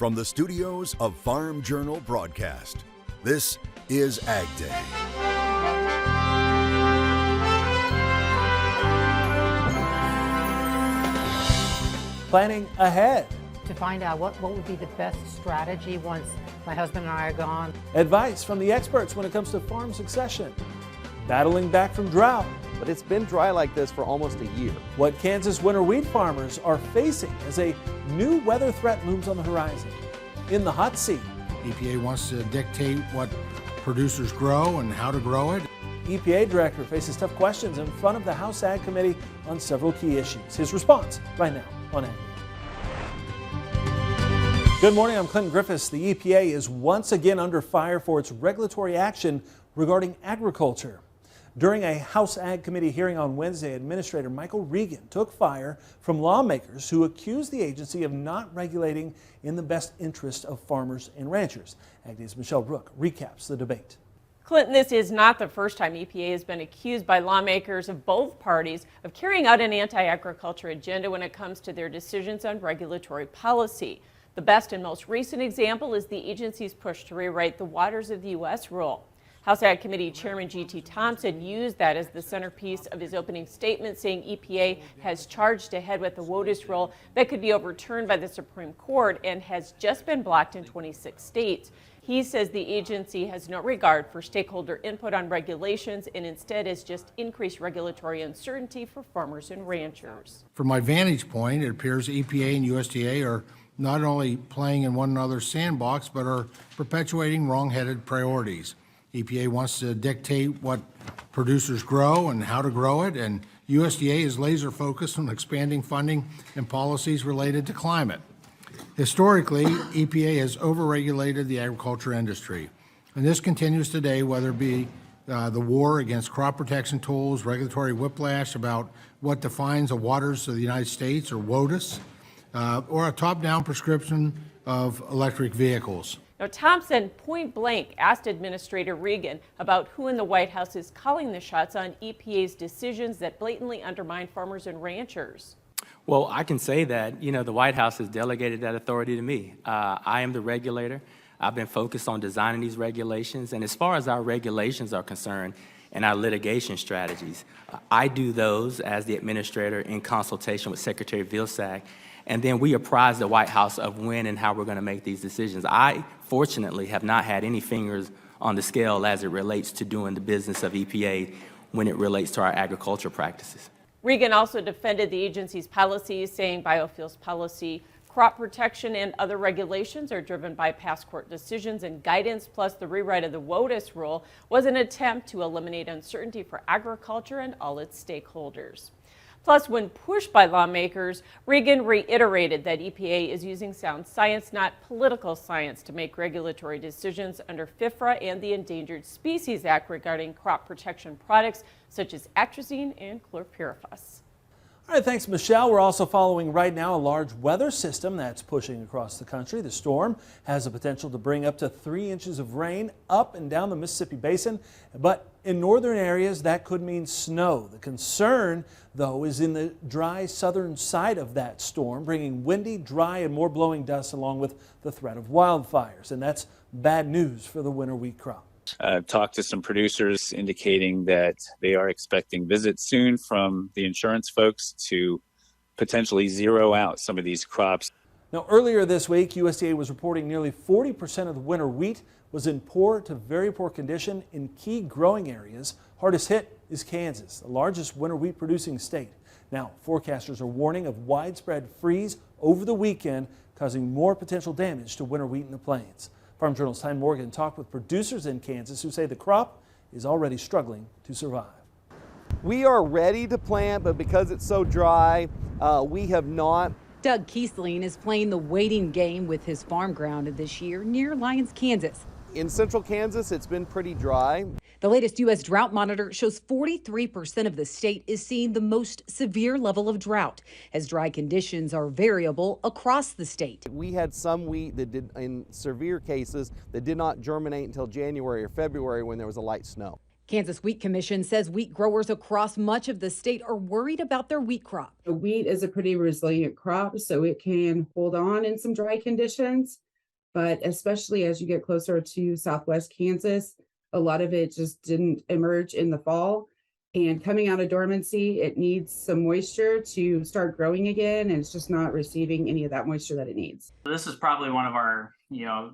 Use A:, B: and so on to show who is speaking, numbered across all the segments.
A: From the studios of Farm Journal Broadcast, this is AgDay.
B: Planning ahead.
C: To find out what would be the best strategy once my husband and I are gone.
B: Advice from the experts when it comes to farm succession. Battling back from drought.
D: But it's been dry like this for almost a year.
B: What Kansas winter wheat farmers are facing as a new weather threat looms on the horizon. In the hot seat,
E: EPA wants to dictate what producers grow and how to grow it.
B: EPA director faces tough questions in front of the House Ag Committee on several key issues. His response right now on AgDay. Good morning, I'm Clinton Griffiths. The EPA is once again under fire for its regulatory action regarding agriculture. During a House Ag Committee hearing on Wednesday, Administrator Michael Regan took fire from lawmakers who accused the agency of not regulating in the best interest of farmers and ranchers. AgDay's Michelle Brook recaps the debate.
F: Clinton, this is not the first time EPA has been accused by lawmakers of both parties of carrying out an anti-agriculture agenda when it comes to their decisions on regulatory policy. The best and most recent example is the agency's push to rewrite the Waters of the U.S. rule. House Ag Committee Chairman G.T. Thompson used that as the centerpiece of his opening statement, saying EPA has charged ahead with the WOTUS rule that could be overturned by the Supreme Court and has just been blocked in 26 states. He says the agency has no regard for stakeholder input on regulations and instead has just increased regulatory uncertainty for farmers and ranchers.
E: From my vantage point, it appears EPA and USDA are not only playing in one another's sandbox, but are perpetuating wrong-headed priorities. EPA wants to dictate what producers grow and how to grow it, and USDA is laser focused on expanding funding and policies related to climate. Historically, EPA has overregulated the agriculture industry, and this continues today, whether it be the war against crop protection tools, regulatory whiplash about what defines the waters of the United States, or WOTUS, or a top-down prescription of electric vehicles.
F: Now, Thompson point blank asked Administrator Regan about who in the White House is calling the shots on EPA's decisions that blatantly undermine farmers and ranchers.
G: Well, I can say that, the White House has delegated that authority to me. I am the regulator. I've been focused on designing these regulations. And as far as our regulations are concerned and our litigation strategies, I do those as the administrator in consultation with Secretary Vilsack. And then we apprise the White House of when and how we're going to make these decisions. I, fortunately, have not had any fingers on the scale as it relates to doing the business of EPA when it relates to our agriculture practices.
F: Regan also defended the agency's policies, saying biofuels policy, crop protection, and other regulations are driven by past court decisions and guidance, plus the rewrite of the WOTUS rule was an attempt to eliminate uncertainty for agriculture and all its stakeholders. Plus, when pushed by lawmakers, Regan reiterated that EPA is using sound science, not political science, to make regulatory decisions under FIFRA and the Endangered Species Act regarding crop protection products such as atrazine and chlorpyrifos.
B: All right, thanks, Michelle. We're also following right now a large weather system that's pushing across the country. The storm has the potential to bring up to 3 inches of rain up and down the Mississippi Basin, but in northern areas that could mean snow. The concern, though, is in the dry southern side of that storm, bringing windy, dry, and more blowing dust along with the threat of wildfires, and that's bad news for the winter wheat crop.
H: I've talked to some producers indicating that they are expecting visits soon from the insurance folks to potentially zero out some of these crops.
B: Now, earlier this week, USDA was reporting nearly 40% of the winter wheat was in poor to very poor condition in key growing areas. Hardest hit is Kansas, the largest winter wheat producing state. Now, forecasters are warning of widespread freeze over the weekend, causing more potential damage to winter wheat in the plains. Farm Journal's Ty Morgan talked with producers in Kansas who say the crop is already struggling to survive.
D: We are ready to plant, but because it's so dry, we have not.
I: Doug Kiesling is playing the waiting game with his farm ground this year near Lyons, Kansas.
D: In central Kansas, it's been pretty dry.
I: The latest U.S. drought monitor shows 43% of the state is seeing the most severe level of drought, as dry conditions are variable across the state.
D: We had some wheat that did, in severe cases, that did not germinate until January or February when there was a light snow.
I: Kansas Wheat Commission says wheat growers across much of the state are worried about their wheat crop.
J: Wheat is a pretty resilient crop, so it can hold on in some dry conditions. but especially as you get closer to Southwest Kansas, a lot of it just didn't emerge in the fall. And coming out of dormancy, it needs some moisture to start growing again, and it's just not receiving any of that moisture that it needs.
K: This is probably one of our,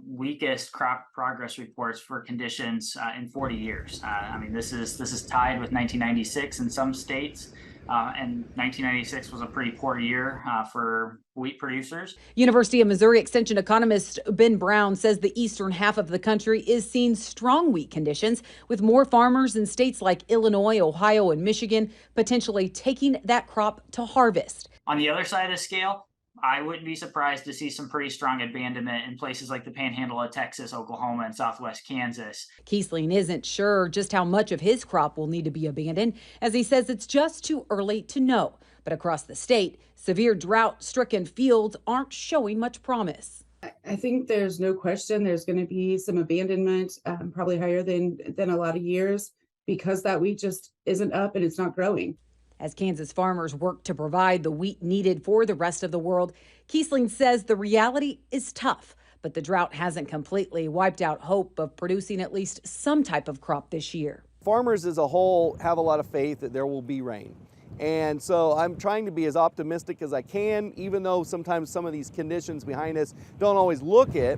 K: weakest crop progress reports for conditions in 40 years. I mean, this is tied with 1996 in some states. And 1996 was a pretty poor year for wheat producers.
I: University of Missouri Extension economist Ben Brown says the eastern half of the country is seeing strong wheat conditions, with more farmers in states like Illinois, Ohio, and Michigan potentially taking that crop to harvest.
K: On the other side of the scale, I wouldn't be surprised to see some pretty strong abandonment in places like the Panhandle of Texas, Oklahoma, and Southwest Kansas.
I: Kiesling isn't sure just how much of his crop will need to be abandoned, as he says it's just too early to know. But across the state, severe drought-stricken fields aren't showing much promise.
J: I think there's no question there's going to be some abandonment, probably higher than a lot of years, because that wheat just isn't up and it's not growing.
I: As Kansas farmers work to provide the wheat needed for the rest of the world, Kiesling says the reality is tough, but the drought hasn't completely wiped out hope of producing at least some type of crop this year.
D: Farmers as a whole have a lot of faith that there will be rain. And so I'm trying to be as optimistic as I can, even though sometimes some of these conditions behind us don't always look it.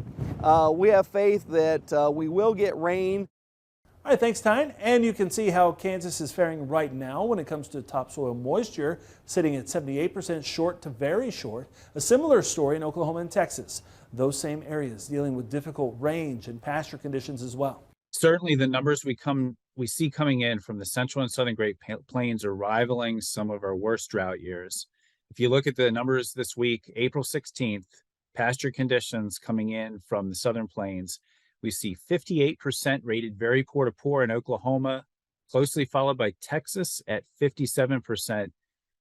D: We have faith that we will get rain.
B: All right, thanks, Tyne. And you can see how Kansas is faring right now when it comes to topsoil moisture, sitting at 78% short to very short. A similar story in Oklahoma and Texas. Those same areas dealing with difficult range and pasture conditions as well.
L: Certainly the numbers we see coming in from the Central and Southern Great Plains are rivaling some of our worst drought years. If you look at the numbers this week, April 16th, pasture conditions coming in from the Southern Plains, we see 58% rated very poor to poor in Oklahoma, closely followed by Texas at 57%.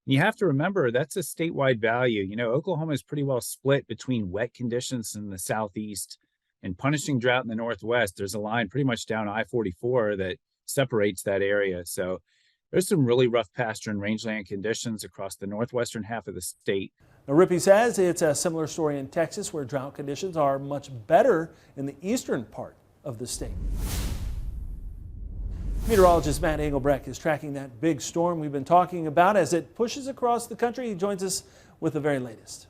L: You have to remember that's a statewide value. Oklahoma is pretty well split between wet conditions in the southeast and punishing drought in the northwest. There's a line pretty much down I-44 that separates that area. So there's some really rough pasture and rangeland conditions across the northwestern half of the state.
B: Now, Rippey says it's a similar story in Texas, where drought conditions are much better in the eastern part of the state. Meteorologist Matt Engelbrecht is tracking that big storm we've been talking about as it pushes across the country. He joins us with the very latest.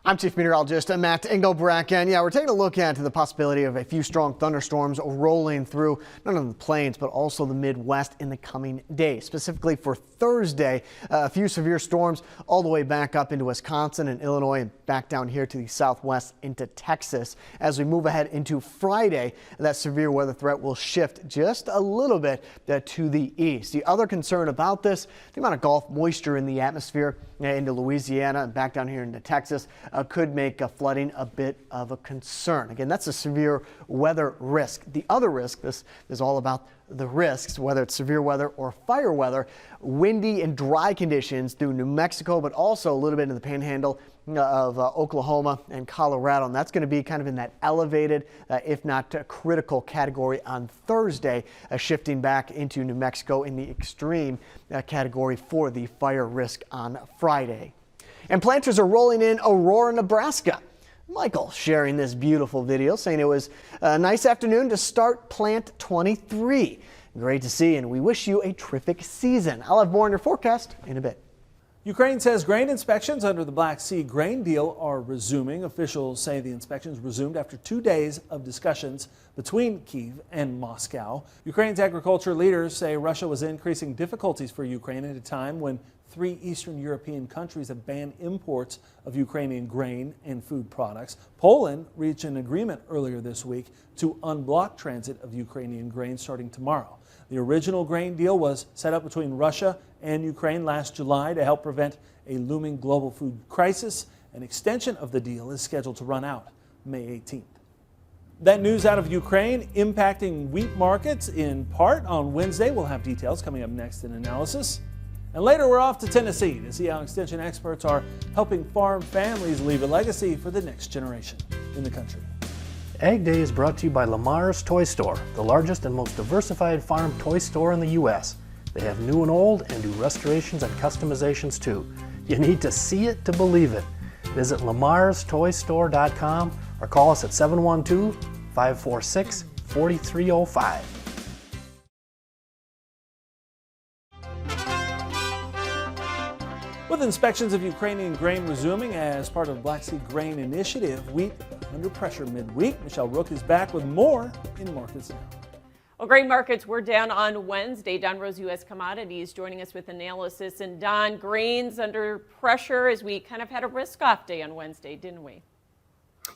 M: I'm Chief Meteorologist Matt Engelbrecht, and we're taking a look at the possibility of a few strong thunderstorms rolling through not only the plains but also the Midwest in the coming days. Specifically for Thursday, a few severe storms all the way back up into Wisconsin and Illinois and back down here to the southwest into Texas. As we move ahead into Friday, that severe weather threat will shift just a little bit to the east. The other concern about this, the amount of Gulf moisture in the atmosphere into Louisiana and back down here into Texas could make flooding a bit of a concern. Again, that's a severe weather risk. The other risk, this is all about the risks, whether it's severe weather or fire weather, windy and dry conditions through New Mexico, but also a little bit in the panhandle of Oklahoma and Colorado. And that's going to be kind of in that elevated, if not critical category on Thursday, shifting back into New Mexico in the extreme category for the fire risk on Friday. And planters are rolling in Aurora, Nebraska. Michael sharing this beautiful video, saying it was a nice afternoon to start plant 23. Great to see, and we wish you a terrific season. I'll have more on your forecast in a bit.
B: Ukraine says grain inspections under the Black Sea grain deal are resuming. Officials say the inspections resumed after 2 days of discussions between Kyiv and Moscow. Ukraine's agriculture leaders say Russia was increasing difficulties for Ukraine at a time when 3 Eastern European countries have banned imports of Ukrainian grain and food products. Poland reached an agreement earlier this week to unblock transit of Ukrainian grain starting tomorrow. The original grain deal was set up between Russia and Ukraine last July to help prevent a looming global food crisis. An extension of the deal is scheduled to run out May 18th. That news out of Ukraine impacting wheat markets in part on Wednesday. We'll have details coming up next in analysis. And later we're off to Tennessee to see how extension experts are helping farm families leave a legacy for the next generation in the country.
N: AgDay is brought to you by Lamar's Toy Store, the largest and most diversified farm toy store in the U.S. They have new and old and do restorations and customizations too. You need to see it to believe it. Visit lamarstoystore.com or call us at 712-546-4305.
B: With inspections of Ukrainian grain resuming as part of Black Sea Grain Initiative, wheat under pressure midweek. Michelle Rook is back with more in Markets Now.
F: Well, grain markets were down on Wednesday. Don Rose, U.S. Commodities, joining us with analysis. And Don, grains under pressure as we kind of had a risk-off day on Wednesday, didn't we?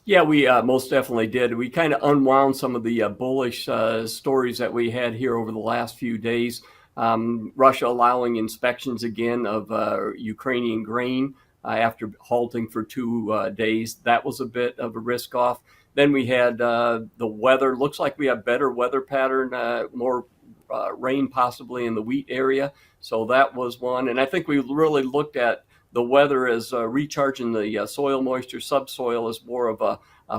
O: Yeah, we most definitely did. We kind of unwound some of the bullish stories that we had here over the last few days. Russia allowing inspections again of Ukrainian grain after halting for 2 days. That was a bit of a risk-off. Then we had the weather. Looks like we have better weather pattern, more rain possibly in the wheat area. So that was one. And I think we really looked at the weather as recharging the soil moisture, subsoil as more of a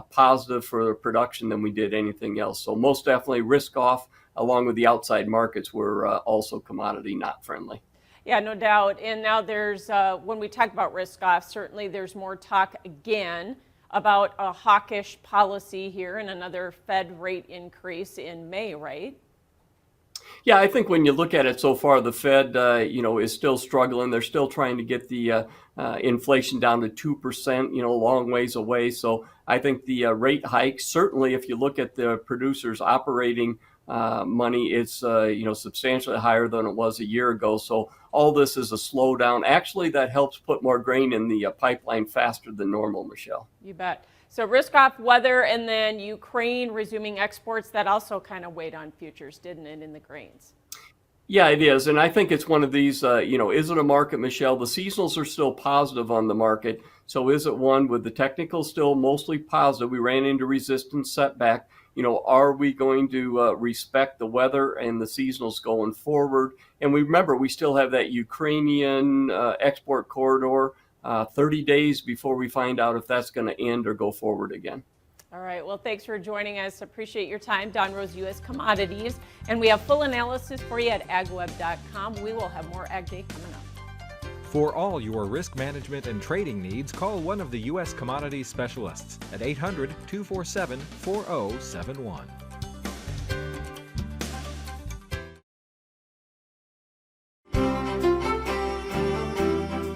O: positive for production than we did anything else. So most definitely risk off, along with the outside markets were also commodity not friendly.
F: Yeah, no doubt. And now there's, when we talk about risk off, certainly there's more talk again about a hawkish policy here and another Fed rate increase in May, right?
O: Yeah, I think when you look at it so far, the Fed, is still struggling. They're still trying to get the inflation down to 2%, a long ways away. So I think the rate hike, certainly if you look at the producers' operating money, it's, substantially higher than it was a year ago. So all this is a slowdown. Actually, that helps put more grain in the pipeline faster than normal, Michelle.
F: You bet. So risk off weather and then Ukraine resuming exports, that also kind of weighed on futures, didn't it, in the grains?
O: Yeah, it is. And I think it's one of these, is it a market, Michelle? The seasonals are still positive on the market. So is it one with the technical still mostly positive? We ran into resistance setback. Are we going to respect the weather and the seasonals going forward? And we remember we still have that Ukrainian export corridor 30 days before we find out if that's going to end or go forward again.
F: All right. Well, thanks for joining us. Appreciate your time. Don Rose, U.S. Commodities. And we have full analysis for you at agweb.com. We will have more Ag Day coming up.
P: For all your risk management and trading needs, call one of the U.S. Commodities specialists at 800-247-4071.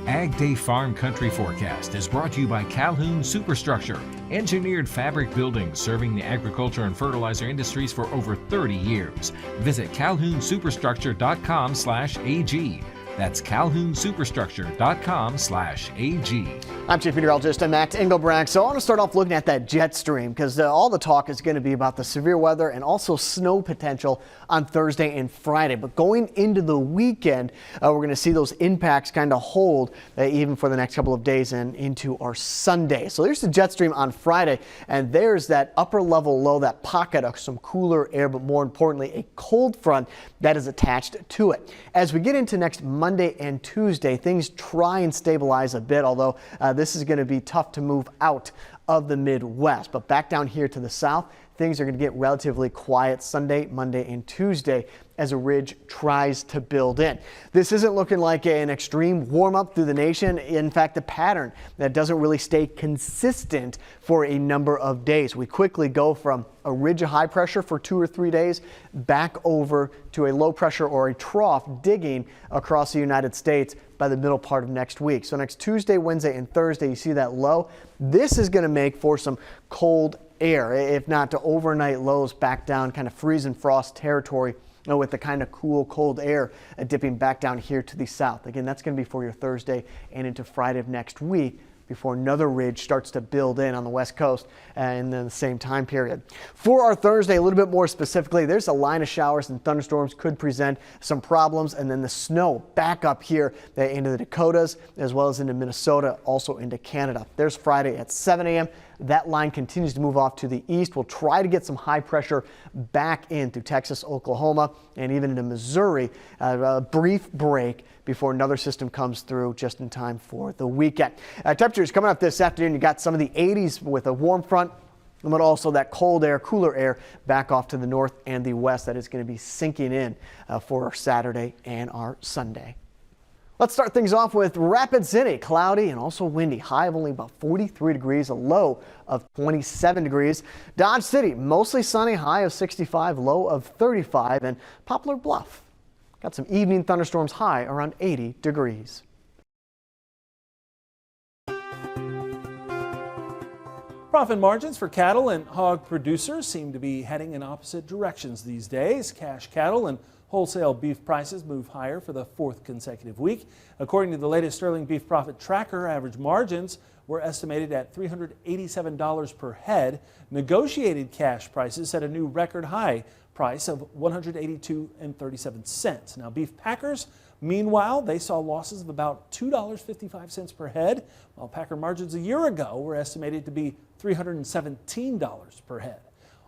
P: AgDay Farm Country Forecast is brought to you by Calhoun Superstructure, engineered fabric buildings serving the agriculture and fertilizer industries for over 30 years. Visit calhounsuperstructure.com/AG. That's calhounsuperstructure.com/AG.
M: I'm Chief Meteorologist Matt Engelbrecht. So I want to start off looking at that jet stream because all the talk is going to be about the severe weather and also snow potential on Thursday and Friday. But going into the weekend, we're going to see those impacts kind of hold even for the next couple of days and into our Sunday. So there's the jet stream on Friday, and there's that upper level low, that pocket of some cooler air, but more importantly, a cold front that is attached to it. As we get into next Monday and Tuesday, things try and stabilize a bit, although this is going to be tough to move out of the Midwest. But back down here to the south, things are going to get relatively quiet Sunday, Monday, and Tuesday as a ridge tries to build in. This isn't looking like an extreme warm-up through the nation. In fact, a pattern that doesn't really stay consistent for a number of days. We quickly go from a ridge of high pressure for 2 or 3 days back over to a low pressure or a trough digging across the United States by the middle part of next week. So next Tuesday, Wednesday, and Thursday, you see that low. This is going to make for some cold air, if not to overnight lows back down kind of freeze and frost territory with the kind of cool, cold air dipping back down here to the south. Again, that's going to be for your Thursday and into Friday of next week before another ridge starts to build in on the west coast in the same time period. For our Thursday, a little bit more specifically, there's a line of showers and thunderstorms could present some problems, and then the snow back up here into the Dakotas as well as into Minnesota, also into Canada. There's Friday at 7 a.m. That line continues to move off to the east. We'll try to get some high pressure back into Texas, Oklahoma, and even into Missouri. A brief break before another system comes through just in time for the weekend. Temperatures coming up this afternoon. You got some of the 80s with a warm front, but also that cold air, cooler air back off to the north and the west that is going to be sinking in for our Saturday and our Sunday. Let's start things off with Rapid City. Cloudy and also windy. High of only about 43 degrees, a low of 27 degrees. Dodge City, mostly sunny, high of 65, low of 35. And Poplar Bluff, got some evening thunderstorms, high around 80 degrees.
B: Profit margins for cattle and hog producers seem to be heading in opposite directions these days. Cash cattle and wholesale beef prices move higher for the fourth consecutive week. According to the latest Sterling Beef Profit Tracker, average margins were estimated at $387 per head. Negotiated cash prices set a new record high price of $182.37. Now, beef packers, meanwhile, they saw losses of about $2.55 per head, while packer margins a year ago were estimated to be $317 per head.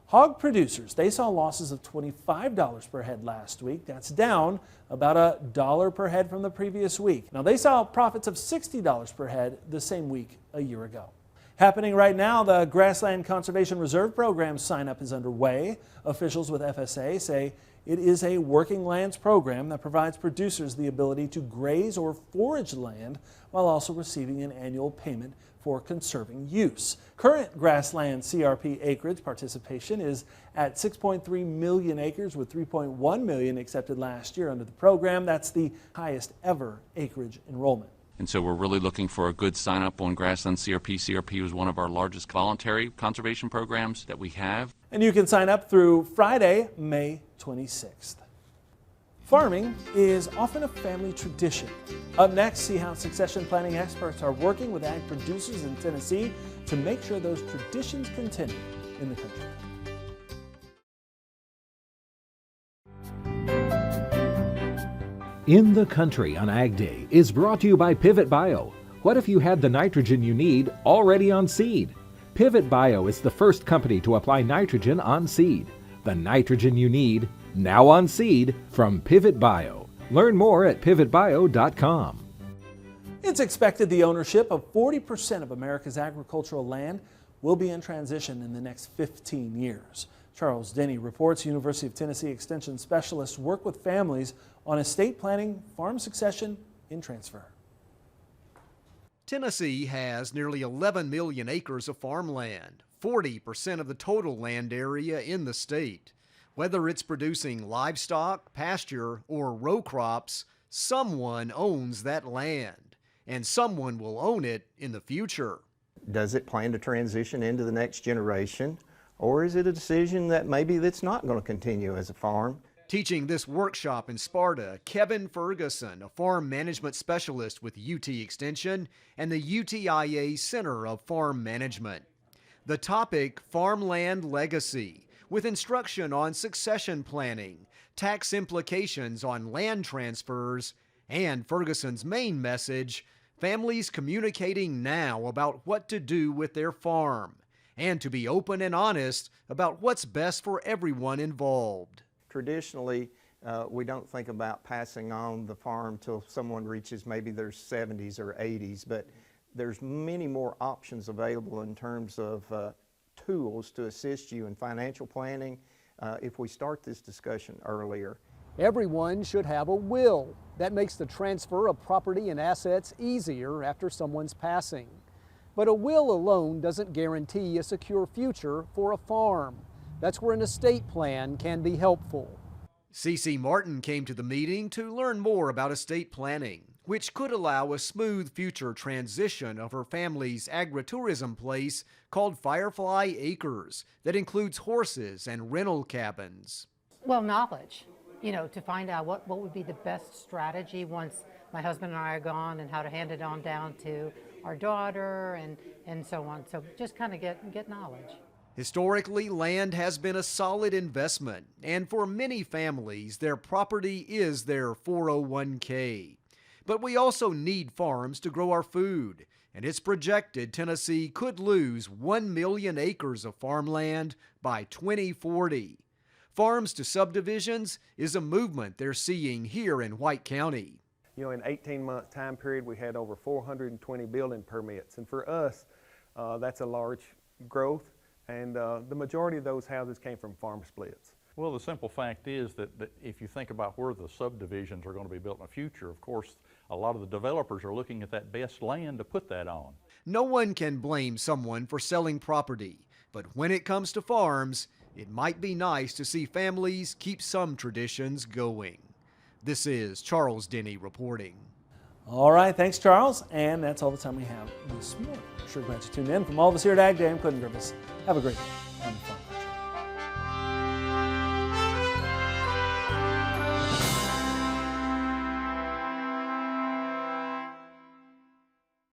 B: Hog producers, they saw losses of $25 per head last week. That's down about $1 per head from the previous week. Now, they saw profits of $60 per head the same week a year ago. Happening right now, the Grassland Conservation Reserve Program sign-up is underway. Officials with FSA say it is a working lands program that provides producers the ability to graze or forage land while also receiving an annual payment for conserving use. Current grassland CRP acreage participation is at 6.3 million acres, with 3.1 million accepted last year under the program. That's the highest ever acreage enrollment.
Q: And so we're really looking for a good sign up on Grassland CRP. CRP was one of our largest voluntary conservation programs that we have.
B: And you can sign up through Friday, May 26th. Farming is often a family tradition. Up next, see how succession planning experts are working with ag producers in Tennessee to make sure those traditions continue in the country.
P: In the Country on Ag Day is brought to you by Pivot Bio. What if you had the nitrogen you need already on seed? Pivot Bio is the first company to apply nitrogen on seed. The nitrogen you need now on seed from Pivot Bio. Learn more at pivotbio.com.
B: It's expected the ownership of 40% of America's agricultural land will be in transition in the next 15 years. Charles Denny reports University of Tennessee Extension specialists work with families on estate planning, farm succession, and transfer.
R: Tennessee has nearly 11 million acres of farmland, 40% of the total land area in the state. Whether it's producing livestock, pasture, or row crops, someone owns that land, and someone will own it in the future.
S: Does it plan to transition into the next generation, or is it a decision that maybe that's not going to continue as a farm?
R: Teaching this workshop in Sparta, Kevin Ferguson, a farm management specialist with UT Extension and the UTIA Center of Farm Management. The topic, Farmland Legacy, with instruction on succession planning, tax implications on land transfers, and Ferguson's main message, families communicating now about what to do with their farm, and to be open and honest about what's best for everyone involved.
S: Traditionally, we don't think about passing on the farm till someone reaches maybe their 70s or 80s, but there's many more options available in terms of tools to assist you in financial planning if we start this discussion earlier.
T: Everyone should have a will. That makes the transfer of property and assets easier after someone's passing. But a will alone doesn't guarantee a secure future for a farm. That's where an estate plan can be helpful.
R: C.C. Martin came to the meeting to learn more about estate planning, which could allow a smooth future transition of her family's agritourism place called Firefly Acres that includes horses and rental cabins.
C: Well, knowledge, to find out what would be the best strategy once my husband and I are gone, and how to hand it on down to our daughter and so on. So just kind of get knowledge.
R: Historically, land has been a solid investment, and for many families, their property is their 401k. But we also need farms to grow our food, and it's projected Tennessee could lose 1 million acres of farmland by 2040. Farms to subdivisions is a movement they're seeing here in White County.
U: In an 18-month time period, we had over 420 building permits, and for us, that's a large growth. And the majority of those houses came from farm splits.
V: Well, the simple fact is that if you think about where the subdivisions are going to be built in the future, of course,
A: a lot of the developers are looking at that best land to put that on.
R: No one can blame someone for selling property, but when it comes to farms, it might be nice to see families keep some traditions going. This is Charles Denny reporting.
B: All right, thanks, Charles. And that's all the time we have this morning. Sure glad you tuned in. From all of us here at AgDay, I'm Clinton Griffiths. Have a great day.